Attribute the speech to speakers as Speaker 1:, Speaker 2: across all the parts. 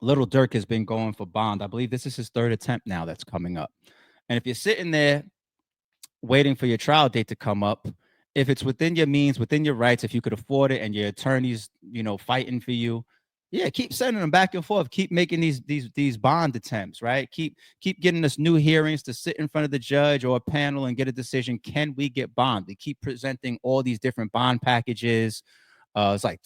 Speaker 1: Little Durk has been going for bond. I believe this is his third attempt now that's coming up. And if you're sitting there waiting for your trial date to come up, if it's within your means, within your rights, if you could afford it, and your attorneys, fighting for you, yeah, keep sending them back and forth. Keep making these bond attempts, right? Keep getting us new hearings to sit in front of the judge or a panel and get a decision. Can we get bond? They keep presenting all these different bond packages. It's like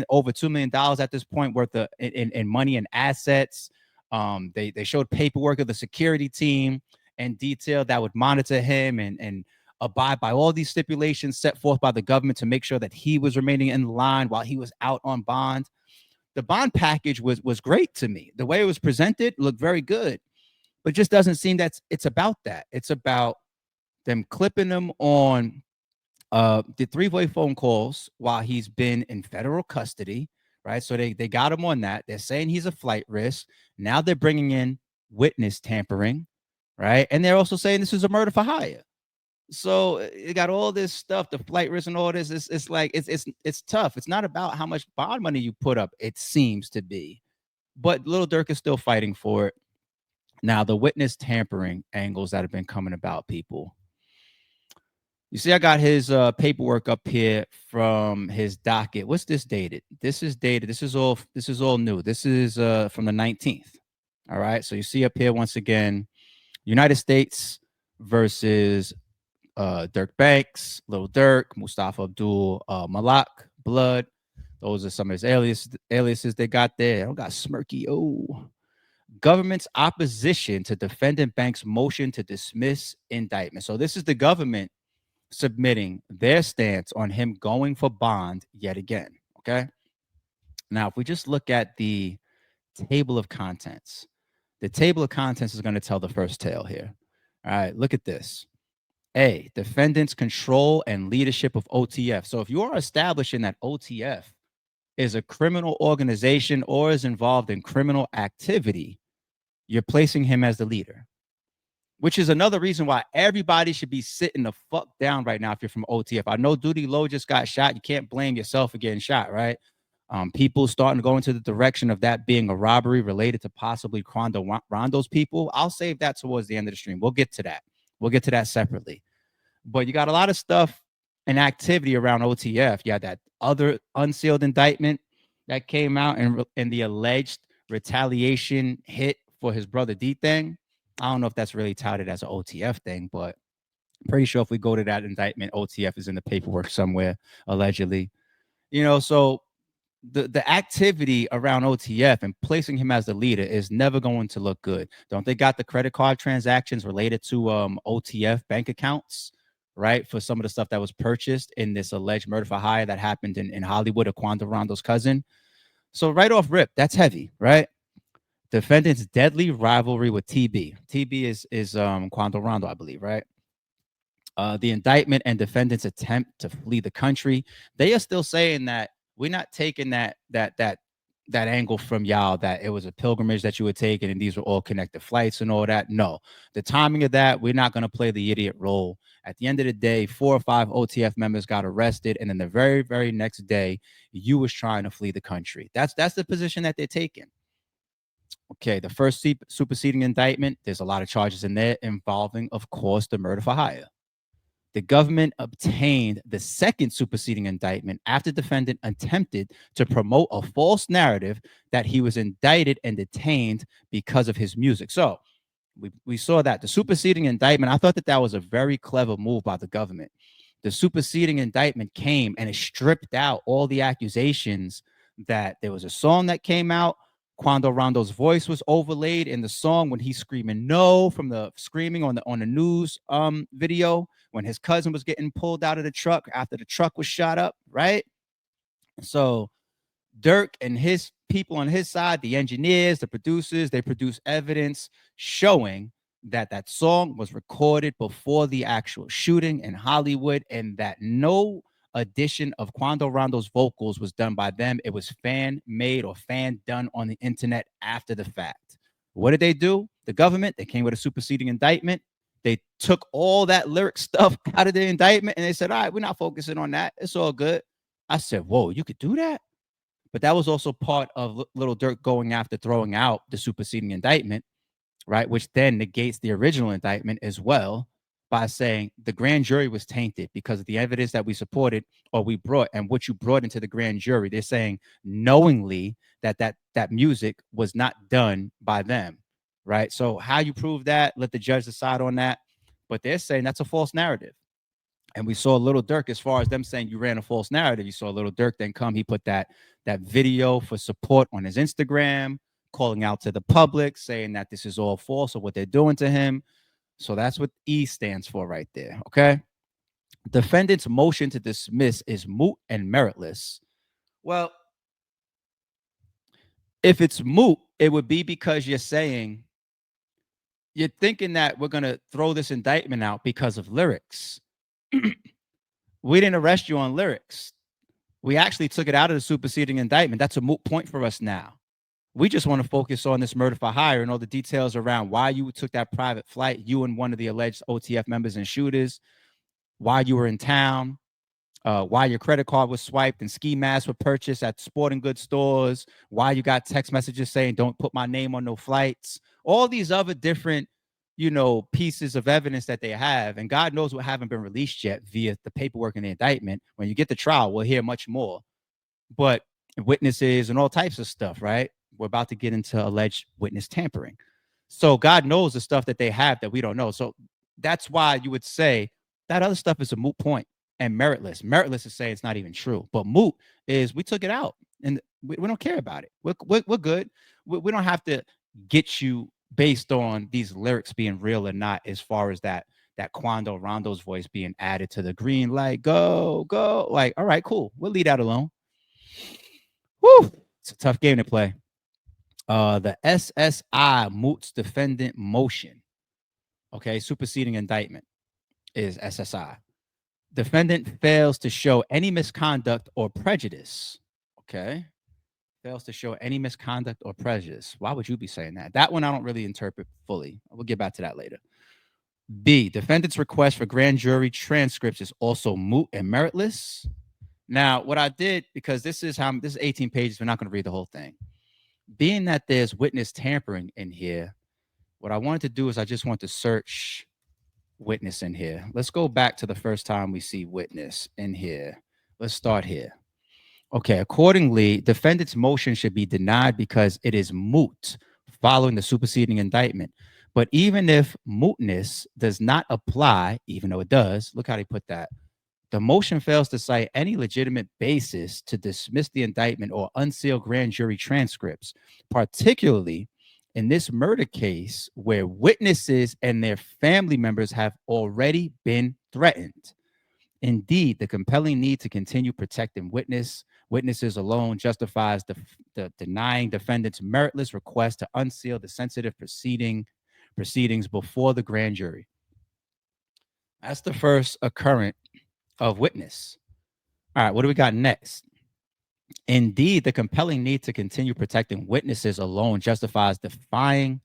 Speaker 1: over $2 million at this point worth of in money and assets. They showed paperwork of the security team and detail that would monitor him and abide by all these stipulations set forth by the government to make sure that he was remaining in line while he was out on bond. The bond package was great to me. The way it was presented looked very good, but just doesn't seem that it's about that. It's about them clipping him on the three-way phone calls while he's been in federal custody, right? So they got him on that. They're saying he's a flight risk. Now they're bringing in witness tampering, right? And they're also saying this is a murder for hire. So you got all this stuff, the flight risk and all this. It's like it's tough. It's not about how much bond money you put up. It seems to be, but Lil Durk is still fighting for it. Now the witness tampering angles that have been coming about, people. You see, I got his paperwork up here from his docket. What's this dated? This is dated. This is all new. This is from the 19th. All right. So you see up here once again, United States versus Dirk Banks, Lil Durk, Mustafa Abdul Malak, Blood. Those are some of his aliases they got there. I got Smirky. Oh, government's opposition to defendant Banks' motion to dismiss indictment. So this is the government submitting their stance on him going for bond yet again. Okay. Now, if we just look at the table of contents, the table of contents is going to tell the first tale here. All right. Look at this. A, defendant's control and leadership of OTF. So if you are establishing that OTF is a criminal organization or is involved in criminal activity, you're placing him as the leader, which is another reason why everybody should be sitting the fuck down right now if you're from OTF. I know Duty Low just got shot. You can't blame yourself for getting shot, right? People starting to go into the direction of that being a robbery related to possibly Quando Rondo's people. I'll save that towards the end of the stream. We'll get to that. We'll get to that separately. But you got a lot of stuff and activity around OTF. You had that other unsealed indictment that came out and the alleged retaliation hit for his brother D thing. I don't know if that's really touted as an OTF thing, but I'm pretty sure if we go to that indictment, OTF is in the paperwork somewhere, allegedly. So the activity around OTF and placing him as the leader is never going to look good. Don't they got the credit card transactions related to OTF bank accounts, right? For some of the stuff that was purchased in this alleged murder for hire that happened in Hollywood of Quando Rondo's cousin. So right off rip, that's heavy, right? Defendant's deadly rivalry with TB. TB is Quando Rondo, I believe, right? The indictment and defendant's attempt to flee the country. They are still saying that we're not taking that angle from y'all, that it was a pilgrimage that you were taking and these were all connected flights and all that. No, the timing of that, we're not going to play the idiot role. At the end of the day, 4 or 5 OTF members got arrested, and then the very, very next day, you was trying to flee the country. That's the position that they're taking. Okay, the first superseding indictment, there's a lot of charges in there involving, of course, the murder for hire. The government obtained the second superseding indictment after the defendant attempted to promote a false narrative that he was indicted and detained because of his music. So we saw that the superseding indictment, I thought that was a very clever move by the government. The superseding indictment came and it stripped out all the accusations that there was a song that came out. Quando Rondo's voice was overlaid in the song when he's screaming no from the screaming on the news video when his cousin was getting pulled out of the truck after the truck was shot up, right? So Durk and his people on his side, the engineers, the producers, they produce evidence showing that that song was recorded before the actual shooting in Hollywood and that no addition of Quando Rondo's vocals was done by them. It was fan made or fan done on the internet after the fact. What did they do? The government, they came with a superseding indictment. They took all that lyric stuff out of the indictment and they said, all right, we're not focusing on that. It's all good. I said, whoa, you could do that? But that was also part of Lil Durk going after throwing out the superseding indictment, right? Which then negates the original indictment as well by saying the grand jury was tainted because of the evidence that we supported or we brought and what you brought into the grand jury. They're saying knowingly that music was not done by them, right? So how you prove that, let the judge decide on that. But they're saying that's a false narrative. And we saw Lil Durk, as far as them saying you ran a false narrative, you saw Lil Durk then come, he put that video for support on his Instagram, calling out to the public, saying that this is all false or what they're doing to him. So that's what E stands for right there. Okay. Defendant's motion to dismiss is moot and meritless. Well, if it's moot, it would be because you're saying you're thinking that we're going to throw this indictment out because of lyrics. We didn't arrest you on lyrics. We actually took it out of the superseding indictment. That's a moot point for us now. We just want to focus on this murder for hire and all the details around why you took that private flight, you and one of the alleged OTF members and shooters, why you were in town, why your credit card was swiped and ski masks were purchased at sporting goods stores, why you got text messages saying, don't put my name on no flights, all these other different, pieces of evidence that they have. And God knows what haven't been released yet via the paperwork and the indictment. When you get the trial, we'll hear much more. But witnesses and all types of stuff, right? We're about to get into alleged witness tampering. So God knows the stuff that they have that we don't know. So that's why you would say that other stuff is a moot point and meritless. Meritless is saying it's not even true. But moot is we took it out and we don't care about it. We're good. We don't have to get you based on these lyrics being real or not, as far as that Quando Rondo's voice being added to the green light, go, go. Like, all right, cool. We'll leave that alone. Woo! It's a tough game to play. The SSI moots defendant motion. Okay, superseding indictment is SSI. Defendant fails to show any misconduct or prejudice. Okay, fails to show any misconduct or prejudice. Why would you be saying that? That one I don't really interpret fully. We'll get back to that later. B, defendant's request for grand jury transcripts is also moot and meritless. Now, what I did, because this is 18 pages, we're not going to read the whole thing. Being that there's witness tampering in here, what I wanted to do is I just want to search witness in here. Let's go back to the first time we see witness in here. Let's start here. Okay, accordingly, defendant's motion should be denied because it is moot following the superseding indictment. But even if mootness does not apply, even though it does, look how they put that. The motion fails to cite any legitimate basis to dismiss the indictment or unseal grand jury transcripts, particularly in this murder case where witnesses and their family members have already been threatened. Indeed, the compelling need to continue protecting witnesses alone justifies the denying defendant's meritless request to unseal the sensitive proceedings before the grand jury. That's the first occurrence of witness. All right, what do we got next? Indeed, the compelling need to continue protecting witnesses alone justifies denying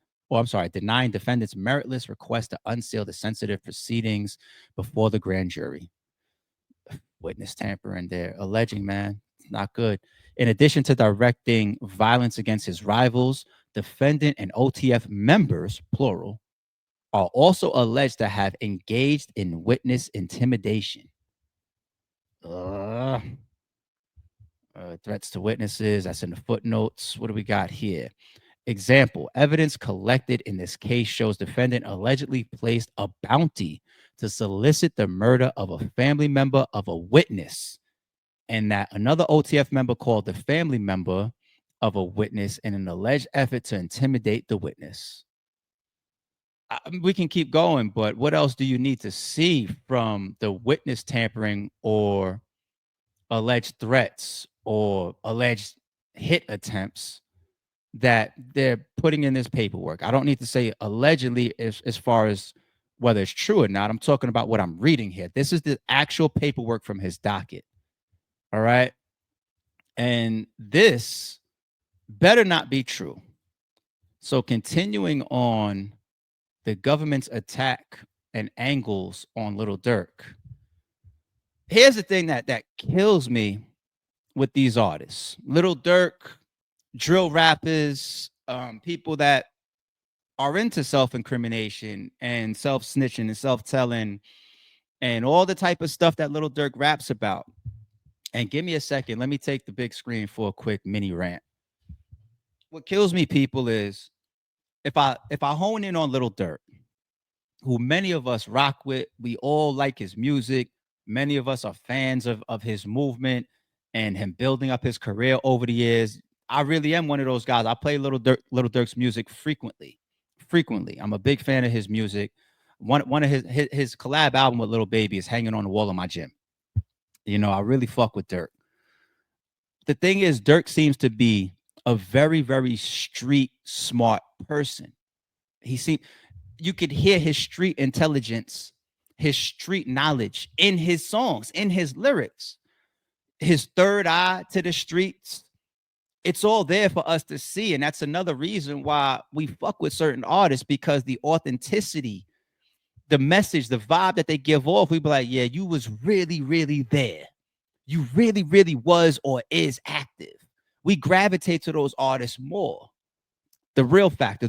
Speaker 1: defendant's meritless request to unseal the sensitive proceedings before the grand jury. Witness tampering there, alleging, man, not good. In addition to directing violence against his rivals, defendant and OTF members, plural, are also alleged to have engaged in witness intimidation. Threats to witnesses, that's in the footnotes. What do we got here? Example, evidence collected in this case shows defendant allegedly placed a bounty to solicit the murder of a family member of a witness, and that another OTF member called the family member of a witness in an alleged effort to intimidate the witness. We can keep going, but what else do you need to see from the witness tampering or alleged threats or alleged hit attempts that they're putting in this paperwork? I don't need to say allegedly as far as whether it's true or not. I'm talking about what I'm reading here. This is the actual paperwork from his docket. All right. And this better not be true. So continuing on the government's attack and angles on Lil Durk. Here's the thing that kills me with these artists. Lil Durk, drill rappers, people that are into self-incrimination and self-snitching and self-telling and all the type of stuff that Lil Durk raps about. And give me a second. Let me take the big screen for a quick mini rant. What kills me, people, is if I hone in on Lil Durk, who many of us rock with, we all like his music. Many of us are fans of his movement and him building up his career over the years. I really am one of those guys. I play Lil Durk's music frequently. Frequently. I'm a big fan of his music. One of his collab album with Lil Baby is hanging on the wall of my gym. You know, I really fuck with Durk. The thing is, Durk seems to be a very, very street smart person. He seems you could hear his street intelligence, his street knowledge in his songs, in his lyrics, his third eye to the streets. It's all there for us to see. And that's another reason why we fuck with certain artists, because the authenticity, the message, the vibe that they give off, we be like, yeah, you was really, really there. You really, really was or is active. We gravitate to those artists more. The real factor,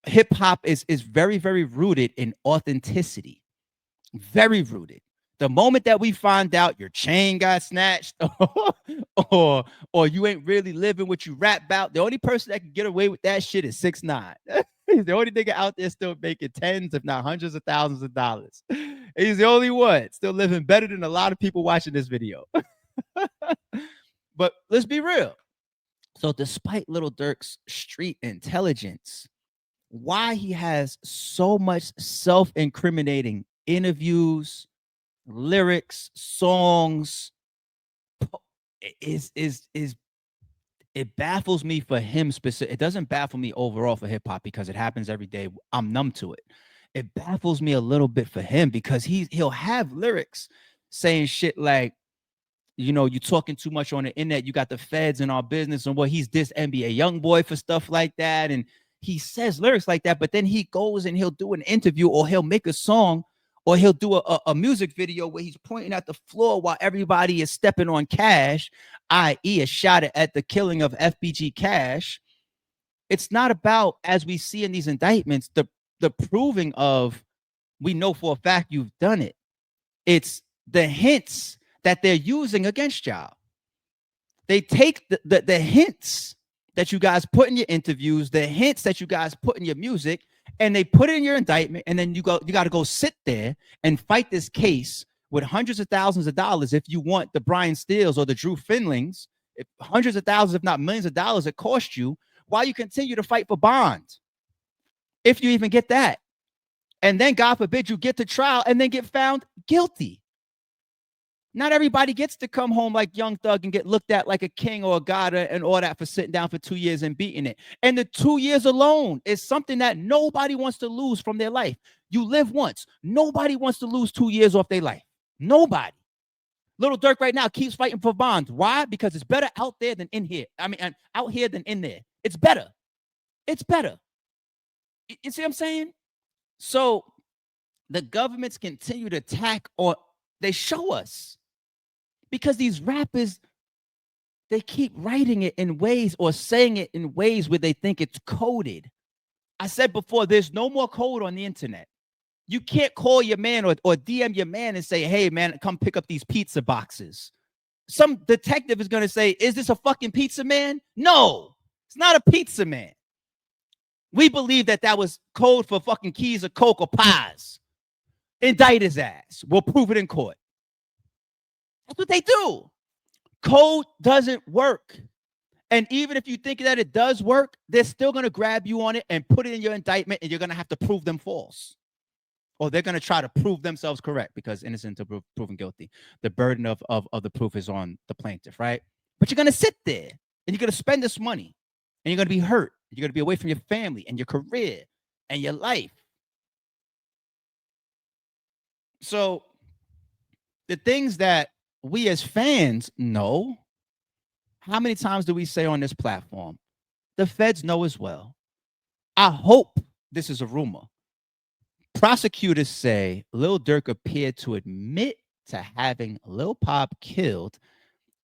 Speaker 1: hip hop is very, very rooted in authenticity. Very rooted. The moment that we find out your chain got snatched or you ain't really living what you rap about, the only person that can get away with that shit is 6ix9ine. He's the only nigga out there still making tens, if not hundreds of thousands of dollars. He's the only one still living better than a lot of people watching this video. But let's be real. So despite Lil Durk's street intelligence, why he has so much self-incriminating interviews, lyrics, songs, is it baffles me for him specific. It doesn't baffle me overall for hip hop because it happens every day. I'm numb to it. It baffles me a little bit for him because he'll have lyrics saying shit like, you know, you talking too much on the internet. You got the feds in our business, and he's this NBA young boy for stuff like that. And he says lyrics like that, but then he goes and he'll do an interview or he'll make a song or he'll do a music video where he's pointing at the floor while everybody is stepping on Cash, i.e. a shot at the killing of FBG Cash. It's not about, as we see in these indictments, the proving of, we know for a fact you've done it. It's the hints that they're using against y'all. They take the hints that you guys put in your interviews, the hints that you guys put in your music, and they put it in your indictment, and then you got to go sit there and fight this case with hundreds of thousands of dollars if you want the Brian Steels or the Drew Finlings, if hundreds of thousands, if not millions of dollars it cost you, while you continue to fight for bond, if you even get that. And then, God forbid, you get to trial and then get found guilty. Not everybody gets to come home like Young Thug and get looked at like a king or a god and all that for sitting down for 2 years and beating it. And the 2 years alone is something that nobody wants to lose from their life. You live once. Nobody wants to lose 2 years off their life. Nobody. Lil Durk right now keeps fighting for bonds. Why? Because it's better out there than in here. I mean, out here than in there. It's better. It's better. You see what I'm saying? So the governments continue to attack, or they show us. Because these rappers, they keep writing it in ways or saying it in ways where they think it's coded. I said before, there's no more code on the internet. You can't call your man or DM your man and say, hey, man, come pick up these pizza boxes. Some detective is going to say, is this a fucking pizza man? No, it's not a pizza man. We believe that was code for fucking keys of Coke or pies. Indict his ass. We'll prove it in court. That's what they do. Code doesn't work. And even if you think that it does work, they're still going to grab you on it and put it in your indictment, and you're going to have to prove them false. Or they're going to try to prove themselves correct, because innocent until proven guilty. The burden of the proof is on the plaintiff, right? But you're going to sit there, and you're going to spend this money, and you're going to be hurt. You're going to be away from your family and your career and your life. So the things that we as fans know, how many times do we say on this platform? The feds know as well. I hope this is a rumor. Prosecutors say Lil Durk appeared to admit to having Lil Pop killed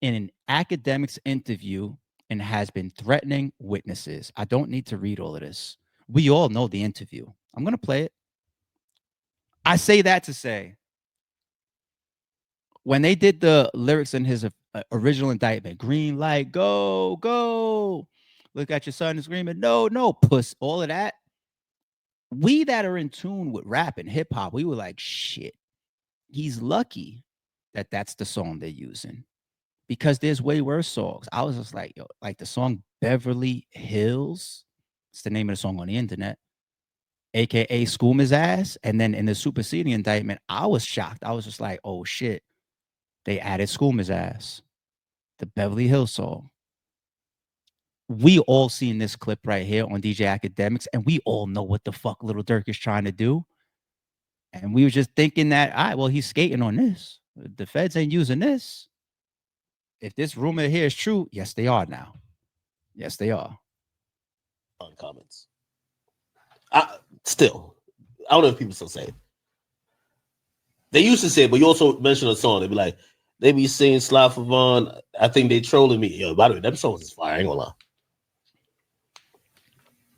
Speaker 1: in an Akademiks interview and has been threatening witnesses. I don't need to read all of this. We all know the interview. I'm going to play it. I say that to say, when they did the lyrics in his original indictment, green light, go, go, look at your son screaming, no, no, puss, all of that. We that are in tune with rap and hip hop, we were like, shit, he's lucky that that's the song they're using, because there's way worse songs. I was just like, yo, like the song Beverly Hills, it's the name of the song on the internet, aka School His Ass. And then in the superseding indictment, I was shocked. I was just like, oh shit, they added School His Ass, the Beverly Hills song. We all seen this clip right here on DJ Akademiks, and we all know what the fuck Lil Durk is trying to do. And we were just thinking that, all right, well, he's skating on this. The feds ain't using this. If this rumor here is true, yes, they are now. Yes, they are.
Speaker 2: On comments. Still, I don't know if people still say it. They used to say it, but you also mentioned a song. They'd be like, they be saying Slide for Vaughn. I think they trolling me. Yo, by the way, that song is fire. I ain't gonna lie.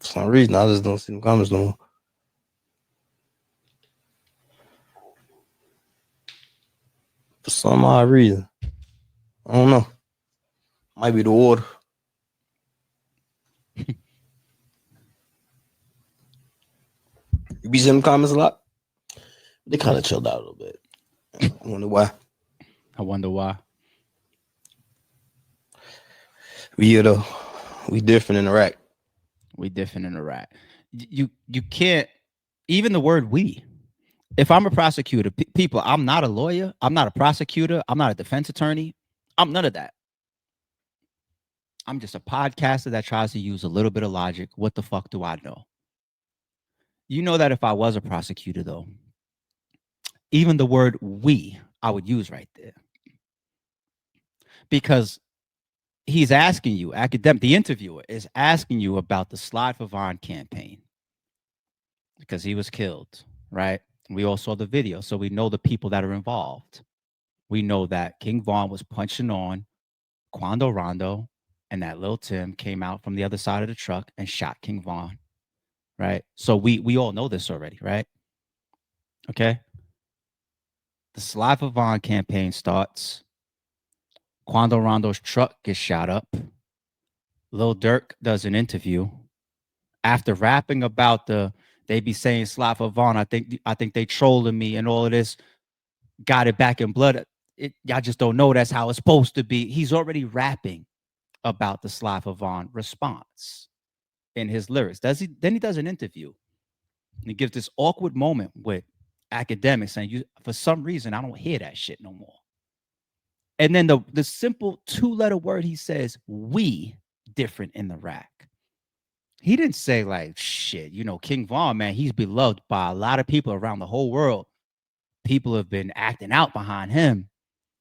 Speaker 3: For some reason, I just don't see the comments no more. For some odd reason. I don't know. Might be the water. You be seeing comments a lot?
Speaker 2: They kind of chilled out a little bit.
Speaker 3: I wonder why.
Speaker 1: I wonder why.
Speaker 3: Yeah, though. We different in Iraq.
Speaker 1: We different in Iraq. You can't, even the word we. If I'm a prosecutor, people, I'm not a lawyer. I'm not a prosecutor. I'm not a defense attorney. I'm none of that. I'm just a podcaster that tries to use a little bit of logic. What the fuck do I know? You know that if I was a prosecutor, though, even the word we, I would use right there. Because he's asking you, the interviewer is asking you about the Slide for Vaughn campaign. Because he was killed, right? We all saw the video, so we know the people that are involved. We know that King Von was punching on Quando Rondo, and that Lil Tim came out from the other side of the truck and shot King Von, right? So we all know this already, right? Okay. The Slide for Vaughn campaign starts. Quando Rondo's truck gets shot up. Lil Durk does an interview. After rapping about they be saying Slide for Vaughn, I think they trolling me and all of this. Got it back in blood. Y'all just don't know that's how it's supposed to be. He's already rapping about the Slide for Vaughn response in his lyrics. Then he does an interview. And he gives this awkward moment with Akademiks, and for some reason I don't hear that shit no more. And then the simple 2-letter word he says, we different in the rack. He didn't say like, shit, King Von, man, he's beloved by a lot of people around the whole world. People have been acting out behind him.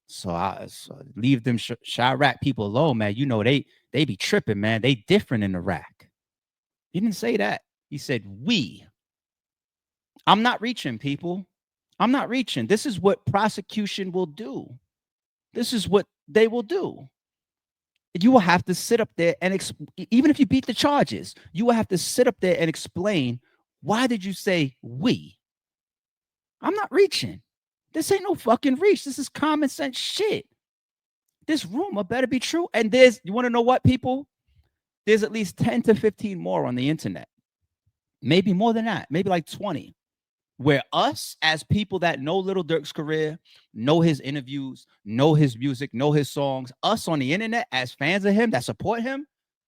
Speaker 1: So leave them Chirac people alone, man. They be tripping, man. They different in the rack. He didn't say that. He said, we. I'm not reaching, people. I'm not reaching. This is what prosecution will do. This is what they will do. You will have to sit up there and even if you beat the charges, you will have to sit up there and explain, why did you say we? I'm not reaching. This ain't no fucking reach. This is common sense shit. This rumor better be true. And you want to know what, people? There's at least 10 to 15 more on the internet. Maybe more than that. Maybe like 20. Where us, as people that know Lil Durk's career, know his interviews, know his music, know his songs, us on the internet as fans of him that support him,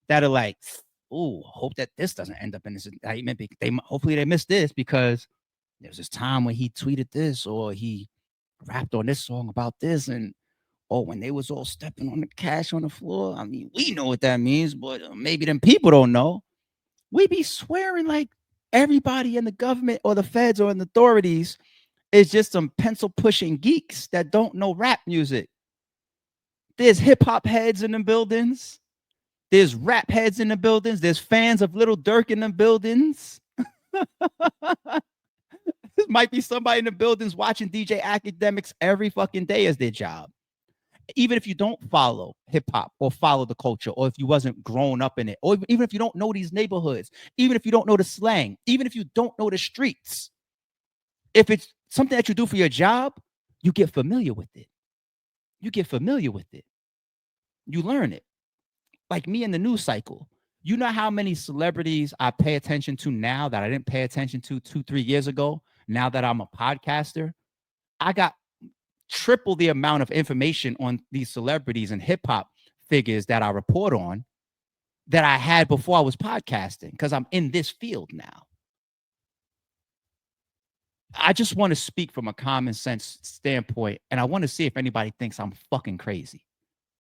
Speaker 1: that are like, ooh, hope that this doesn't end up in this indictment. Hopefully they missed this, because there was this time when he tweeted this, or he rapped on this song about this, and when they was all stepping on the cash on the floor. I mean, we know what that means, but maybe them people don't know. We be swearing like everybody in the government or the feds or in the authorities is just some pencil pushing geeks that don't know rap music. There's hip hop heads in the buildings. There's rap heads in the buildings. There's fans of Lil Durk in the buildings. There might be somebody in the buildings watching DJ Akademiks every fucking day as their job. even if you don't follow hip hop or follow the culture, or if you wasn't grown up in it, or even if you don't know these neighborhoods, even if you don't know the slang, even if you don't know the streets, if it's something that you do for your job, you get familiar with it. You get familiar with it. You learn it. Like me in the news cycle. You know how many celebrities I pay attention to now that I didn't pay attention to 2-3 years ago? Now that I'm a podcaster, I got triple the amount of information on these celebrities and hip hop figures that I report on that I had before I was podcasting, because I'm in this field now. I just want to speak from a common sense standpoint, and I want to see if anybody thinks I'm fucking crazy.